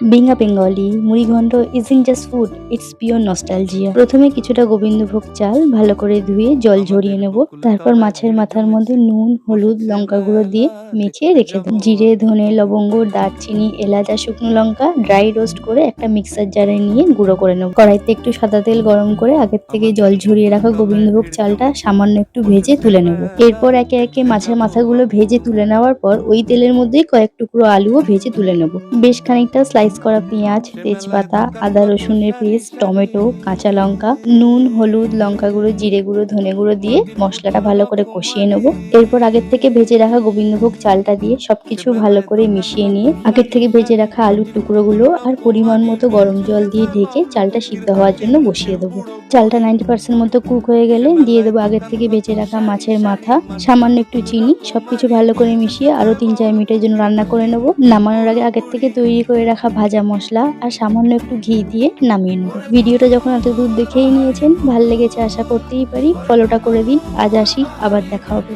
বেঙ্গা Bengali murighonto isn't just food, it's pure nostalgia. প্রথমে কিছুটা গোবিন্দভোগ চাল ভালো করে ধুয়ে জল ঝরিয়ে নেব। তারপর মাছের মাথার মধ্যে নুন, হলুদ, লঙ্কা গুঁড়ো দিয়ে মেখে রেখে দেবো। জিরে, ধনে, লবঙ্গ, দারচিনি, এলাচ আর শুকনো লঙ্কা ড্রাই রোস্ট করে একটা মিক্সার জারে নিয়ে গুঁড়ো করে নেব। কড়াইতে একটু সাদা তেল গরম করে আগের থেকে জল ঝরিয়ে রাখা গোবিন্দভোগ চালটা সামান্য একটু ভেজে তুলে নেব। এরপর একে একে মাছের মাথাগুলো ভেজে তুলে নেওয়ার পর ওই তেলের মধ্যেই কয়েক টুকরো আলুও ভেজে তুলে নেব। বেশ খানিকটা স্লাইস করা পেঁয়াজ, তেজপাতা, আদা রসুনের পেস্ট, টমেটো, কাঁচা লঙ্কা, নুন, হলুদ, লঙ্কা গুঁড়ো, জিরে গুঁড়ো, ধনে গুঁড়ো দিয়ে মশলাটা ভালো করে কষিয়ে নেব। এরপর আগের থেকে ভেজে রাখা গোবিন্দভোগ চালটা দিয়ে সবকিছু ভালো করে মিশিয়ে নিয়ে আগের থেকে ভেজে রাখা আলুর টুকরোগুলো আর পরিমাণ মতো গরম জল দিয়ে ঢেকে চালটা সিদ্ধ হওয়ার জন্য বসিয়ে দেবো। চালটা 90% মতো কুক হয়ে গেলে দিয়ে দেবো আগের থেকে ভেজে রাখা মাছের মাথা, সামান্য একটু চিনি, সবকিছু ভালো করে মিশিয়ে আরো 3-4 মিনিটের জন্য রান্না করে নেব। নামানোর আগে আগের থেকে তৈরি করে রাখা ভাজা মশলা আর সামান্য একটু ঘি দিয়ে নামিয়ে নেব। ভিডিওটা যখন এত দূর দেখেই নিয়েছেন, ভালো লেগেছে আশা করতেই পারি। ফলোটা করে দিন। আজ আসি, আবার দেখা হবে।